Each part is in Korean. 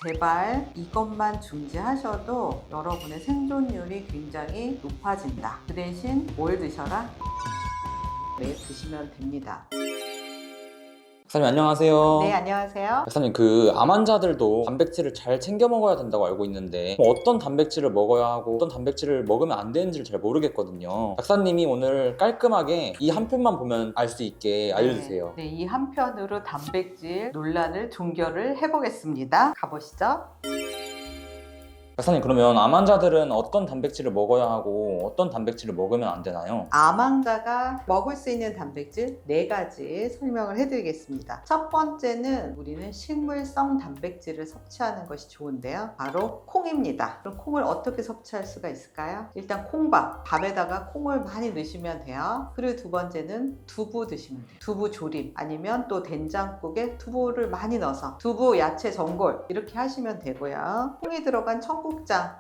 제발 이것만 중지하셔도 여러분의 생존율이 굉장히 높아진다. 그 대신 뭘 드셔라? 네, 드시면 됩니다. 박사님 안녕하세요. 네, 안녕하세요. 박사님, 암 환자들도 단백질을 잘 챙겨 먹어야 된다고 알고 있는데 어떤 단백질을 먹어야 하고 어떤 단백질을 먹으면 안 되는지를 잘 모르겠거든요. 박사님이 오늘 깔끔하게 이 한 편만 보면 알 수 있게 알려주세요. 네, 이 한 편으로 단백질 논란을 종결을 해보겠습니다. 가보시죠. 박사님, 그러면 암 환자들은 어떤 단백질을 먹어야 하고 어떤 단백질을 먹으면 안 되나요? 암 환자가 먹을 수 있는 단백질 4가지 설명을 해드리겠습니다. 첫 번째는 우리는 식물성 단백질을 섭취하는 것이 좋은데요. 바로 콩입니다. 그럼 콩을 어떻게 섭취할 수가 있을까요? 일단 콩밥, 밥에다가 콩을 많이 넣으시면 돼요. 그리고 두 번째는 두부 드시면 돼요. 두부 조림 아니면 또 된장국에 두부를 많이 넣어서 두부, 야채, 전골 이렇게 하시면 되고요. 콩이 들어간 청국장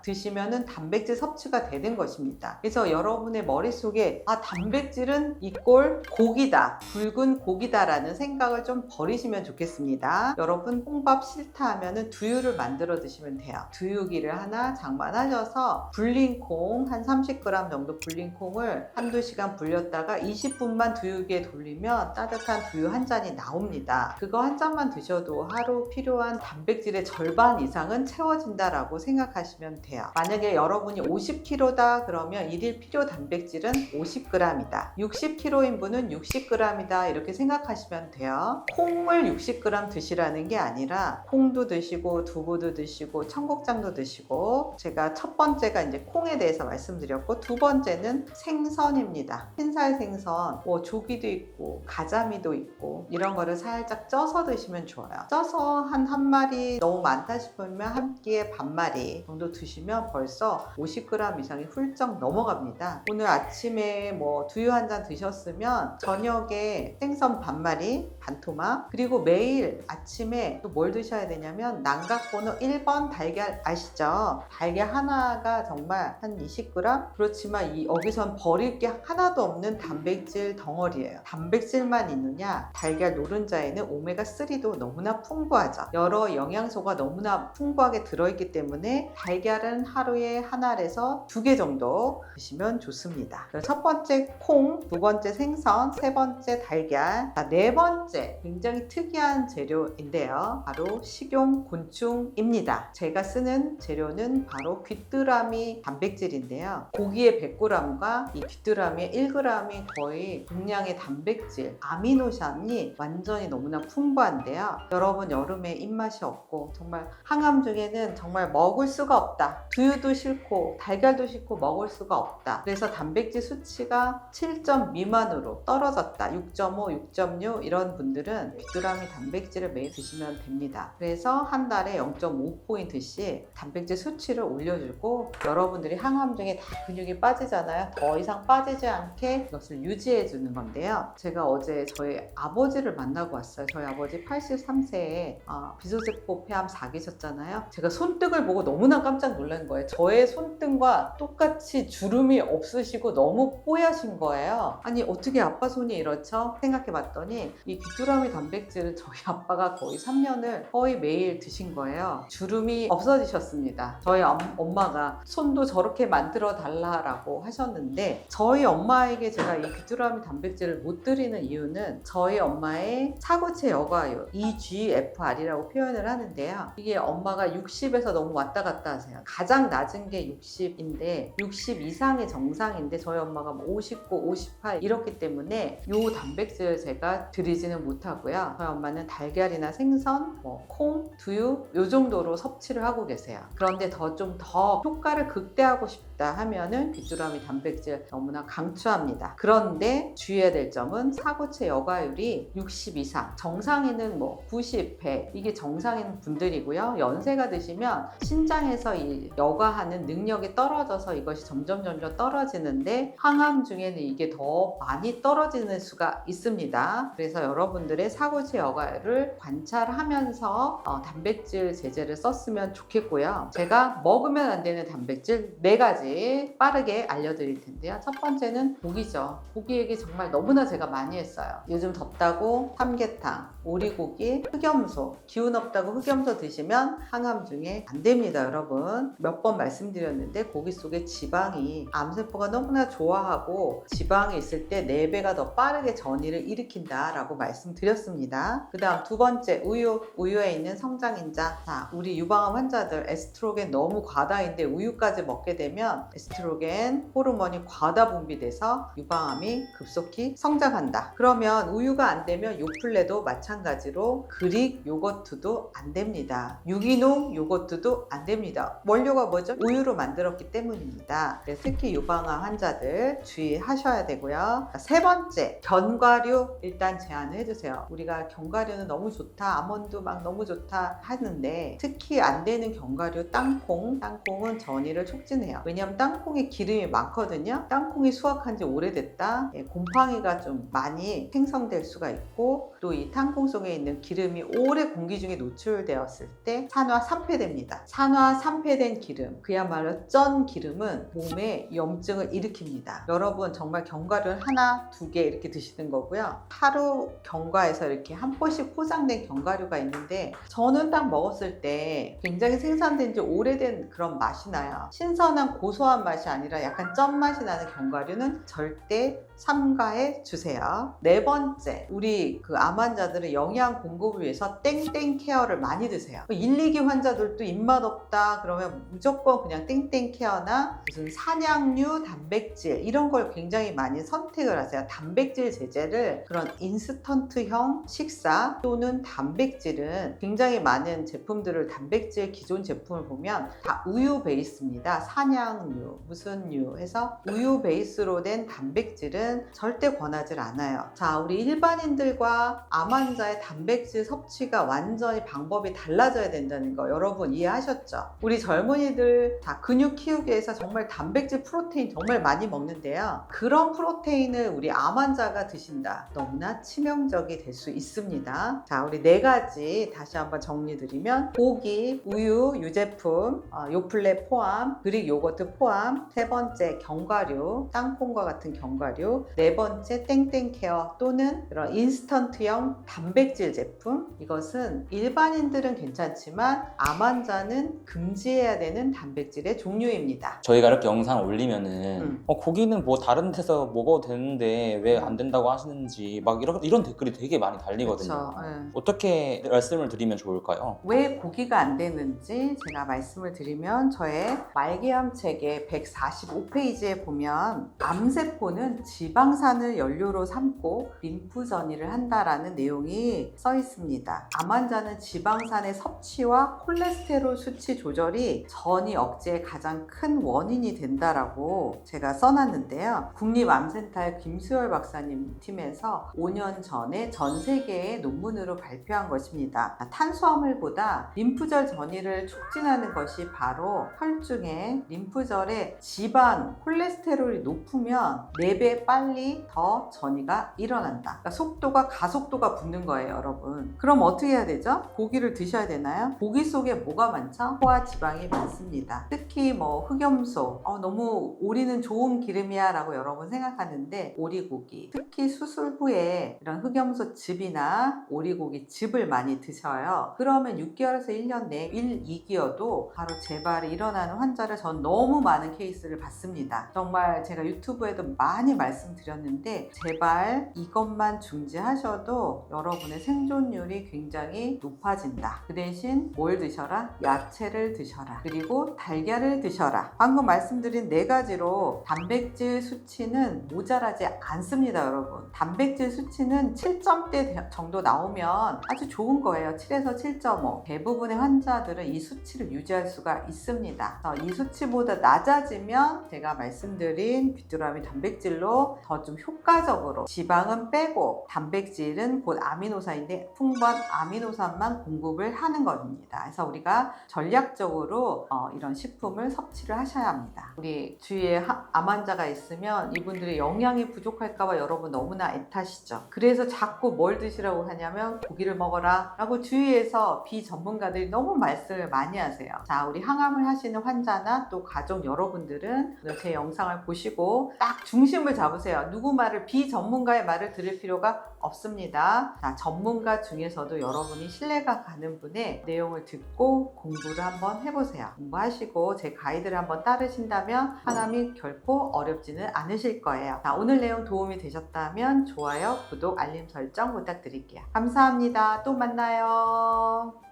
드시면은 단백질 섭취가 되는 것입니다. 그래서 여러분의 머릿속에 단백질은 이꼴 고기다, 붉은 고기다라는 생각을 좀 버리시면 좋겠습니다. 여러분 콩밥 싫다 하면은 두유를 만들어 드시면 돼요. 두유기를 하나 장만하셔서 불린 콩 한 30g 정도 불린 콩을 한두 시간 불렸다가 20분만 두유기에 돌리면 따뜻한 두유 한 잔이 나옵니다. 그거 한 잔만 드셔도 하루 필요한 단백질의 절반 이상은 채워진다라고 생각하시면 돼요. 만약에 여러분이 50kg다 그러면 일일 필요 단백질은 50g이다. 60kg인 분은 60g이다 이렇게 생각하시면 돼요. 콩을 60g 드시라는 게 아니라 콩도 드시고 두부도 드시고 청국장도 드시고, 제가 첫 번째가 이제 콩에 대해서 말씀드렸고 두 번째는 생선입니다. 흰살 생선, 조기도 있고 가자미도 있고 이런 거를 살짝 쪄서 드시면 좋아요. 쪄서 한 마리 너무 많다 싶으면 한 끼에 반 마리 정도 드시면 벌써 50g 이상이 훌쩍 넘어갑니다. 오늘 아침에 두유 한 잔 드셨으면 저녁에 생선 반 마리, 반토막, 그리고 매일 아침에 또 뭘 드셔야 되냐면 난각번호 1번 달걀 아시죠? 달걀 하나가 정말 한 20g? 그렇지만 여기선 버릴 게 하나도 없는 단백질 덩어리예요. 단백질만 있느냐? 달걀 노른자에는 오메가3도 너무나 풍부하죠. 여러 영양소가 너무나 풍부하게 들어있기 때문에 달걀은 하루에 하나에서 2개 정도 드시면 좋습니다. 첫 번째 콩, 두 번째 생선, 세 번째 달걀, 네 번째 굉장히 특이한 재료인데요. 바로 식용곤충입니다. 제가 쓰는 재료는 바로 귀뚜라미 단백질인데요. 고기의 100g과 이 귀뚜라미의 1g이 거의 동량의 단백질, 아미노산이 완전히 너무나 풍부한데요. 여러분 여름에 입맛이 없고 정말 항암 중에는 정말 먹을 수가 없다. 두유도 싫고 달걀도 싫고 먹을 수가 없다. 그래서 단백질 수치가 7점 미만으로 떨어졌다. 6.5, 6.6 이런 분들은 귀뚜라미 단백질을 매일 드시면 됩니다. 그래서 한 달에 0.5포인트씩 단백질 수치를 올려주고, 여러분들이 항암 중에 다 근육이 빠지잖아요. 더 이상 빠지지 않게 이것을 유지해 주는 건데요. 제가 어제 저희 아버지를 만나고 왔어요. 저희 아버지 83세에 비소세포 폐암 4기셨잖아요. 제가 손등을 보고 너무나 깜짝 놀란 거예요. 저의 손등과 똑같이 주름이 없으시고 너무 뽀얗신 거예요. 아니 어떻게 아빠 손이 이렇죠? 생각해 봤더니 이 귀뚜라미 단백질을 저희 아빠가 거의 3년을 거의 매일 드신 거예요. 주름이 없어지셨습니다. 저희 엄마가 손도 저렇게 만들어 달라고 하셨는데, 저희 엄마에게 제가 이 귀뚜라미 단백질을 못 드리는 이유는 저희 엄마의 사구체 여과율 EGFR이라고 표현을 하는데요. 이게 엄마가 60에서 너무 왔다 갔다 하세요. 가장 낮은 게 60인데 60 이상이 정상인데 저희 엄마가 59, 58 이렇기 때문에 이 단백질을 제가 드리지는 못하고요. 저희 엄마는 달걀이나 생선, 콩, 두유 이 정도로 섭취를 하고 계세요. 그런데 좀 더 효과를 극대화하고 싶다 하면은 귀뚜라미 단백질 너무나 강추합니다. 그런데 주의해야 될 점은 사구체 여과율이 60 이상, 정상인은 90, 100 이게 정상인 분들이고요. 연세가 드시면 신장에서 이 여과하는 능력이 떨어져서 이것이 점점 떨어지는데 항암 중에는 이게 더 많이 떨어지는 수가 있습니다. 그래서 여러분들의 사구체 여과율을 관찰하면서 단백질 제제를 썼으면 좋겠고요. 제가 먹으면 안 되는 단백질 4가지 가지 빠르게 알려드릴 텐데요. 첫 번째는 고기죠. 고기 얘기 정말 너무나 제가 많이 했어요. 요즘 덥다고 삼계탕, 오리고기, 흑염소, 기운 없다고 흑염소 드시면 항암 중에 안 됩니다, 여러분. 몇 번 말씀드렸는데 고기 속에 지방이 암세포가 너무나 좋아하고 지방이 있을 때 4배가 더 빠르게 전이를 일으킨다라고 말씀드렸습니다. 그 다음 두 번째, 우유에 있는 성장인자. 자, 우리 유방암 환자들 에스트로겐 너무 과다인데 우유까지 먹게 되면 에스트로겐 호르몬이 과다 분비돼서 유방암이 급속히 성장한다. 그러면 우유가 안 되면 요플레도 마찬가지로 그릭 요거트도 안 됩니다. 유기농 요거트도 안 됩니다. 원료가 뭐죠? 우유로 만들었기 때문입니다. 그래서 특히 유방암 환자들 주의하셔야 되고요. 세 번째, 견과류 일단 제한을 해주세요. 우리가 견과류는 너무 좋다, 아몬드 막 너무 좋다 하는데 특히 안 되는 견과류 땅콩. 땅콩은 전이를 촉진해요. 왜냐하면 땅콩에 기름이 많거든요. 땅콩이 수확한 지 오래됐다. 곰팡이가 좀 많이 생성될 수가 있고 또 이 땅콩 속에 있는 기름이 오래 공기 중에 노출되었을 때 산화 산패됩니다. 산화 산패된 기름, 그야말로 쩐 기름은 몸에 염증을 일으킵니다. 여러분 정말 견과류는 하나, 2개 이렇게 드시는 거고요. 하루 견과에서 이렇게 한 포씩 포장된 견과류가 있는데 저는 딱 먹었을 때 굉장히 생산된 지 오래된 그런 맛이 나요. 신선한 고소한 맛이 아니라 약간 쩐 맛이 나는 견과류는 절대 삼가해 주세요. 네 번째, 우리 암 환자들은 영양 공급을 위해서 땡땡 케어를 많이 드세요. 1, 2기 환자들도 입맛 없다 그러면 무조건 그냥 땡땡 케어나 무슨 산양류, 단백질 이런 걸 굉장히 많이 선택을 하세요. 단백질 제제를 그런 인스턴트형 식사 또는 단백질은 굉장히 많은 제품들을 단백질 기존 제품을 보면 다 우유 베이스입니다. 산양류, 무슨 류 해서 우유 베이스로 된 단백질은 절대 권하지 않아요. 자, 우리 일반인들과 암 환자의 단백질 섭취가 완전히 방법이 달라져야 된다는 거 여러분 이해하셨죠? 우리 젊은이들 다 근육 키우기 위해서 정말 단백질 프로테인 정말 많이 먹는데요. 그런 프로테인을 우리 암 환자가 드신다. 너무나 치명적이 될 수 있습니다. 자, 우리 4가지 다시 한번 정리드리면 고기, 우유, 유제품, 요플레 포함, 그릭 요거트 포함, 세 번째 견과류, 땅콩과 같은 견과류, 네 번째 땡땡 케어 또는 그런 인스턴트형 단백질 제품. 이것은 일반인들은 괜찮지만 암 환자는 금지해야 되는 단백질의 종류입니다. 저희가 이렇게 영상 올리면은 고기는 뭐 다른 데서 먹어도 되는데 왜 안 된다고 하시는지 막 이런 댓글이 되게 많이 달리거든요. 그렇죠. 네. 어떻게 말씀을 드리면 좋을까요? 왜 고기가 안 되는지 제가 말씀을 드리면 저의 말기암 책의 145페이지에 보면 암세포는 지방산을 연료로 삼고 림프 전이를 한다라는 내용이 써 있습니다. 암 환자는 지방산의 섭취와 콜레스테롤 수치 조절이 전이 억제의 가장 큰 원인이 된다라고 제가 써놨는데요. 국립암센터의 김수열 박사님 팀에서 5년 전에 전 세계의 논문으로 발표한 것입니다. 탄수화물보다 림프절 전이를 촉진하는 것이 바로 혈중에 림프절의 지방, 콜레스테롤이 높으면 4배 빨리 더 전이가 일어난다. 그러니까 속도가 가속도가 붙는 거예요, 여러분. 그럼 어떻게 해야 되죠? 고기를 드셔야 되나요? 고기 속에 뭐가 많죠? 포화 지방이 많습니다. 특히 흑염소, 너무 오리는 좋은 기름이야 라고 여러분 생각하는데 오리고기, 특히 수술 후에 이런 흑염소 즙이나 오리고기 즙을 많이 드셔요. 그러면 6개월에서 1년 내에 1, 2기여도 바로 재발이 일어나는 환자를 전 너무 많은 케이스를 봤습니다. 정말 제가 유튜브에도 많이 말씀드렸는데 재발 이것만 중지하셔도 여러분의 생존율이 굉장히 높아진다. 그 대신 뭘 드셔라? 야채를 드셔라. 그리고 달걀을 드셔라. 방금 말씀드린 4가지로 단백질 수치는 모자라지 않습니다, 여러분. 단백질 수치는 7점대 정도 나오면 아주 좋은 거예요. 7에서 7.5. 대부분의 환자들은 이 수치를 유지할 수가 있습니다. 이 수치보다 낮아지면 제가 말씀드린 귀뚜라미 단백질로 더 좀 효과적으로 지방은 빼고 단백질은 곧 아미노산인데 풍부한 아미노산만 공급을 하는 겁니다. 그래서 우리가 전략적으로 이런 식품을 섭취를 하셔야 합니다. 우리 주위에 암 환자가 있으면 이분들이 영양이 부족할까봐 여러분 너무나 애타시죠. 그래서 자꾸 뭘 드시라고 하냐면 고기를 먹어라 라고 주위에서 비전문가들이 너무 말씀을 많이 하세요. 자, 우리 항암을 하시는 환자나 또 가족 그럼 여러분들은 오늘 제 영상을 보시고 딱 중심을 잡으세요. 누구 말을, 비전문가의 말을 들을 필요가 없습니다. 자, 전문가 중에서도 여러분이 신뢰가 가는 분의 내용을 듣고 공부를 한번 해보세요. 공부하시고 제 가이드를 한번 따르신다면 하남이 결코 어렵지는 않으실 거예요. 자, 오늘 내용 도움이 되셨다면 좋아요, 구독, 알림 설정 부탁드릴게요. 감사합니다. 또 만나요.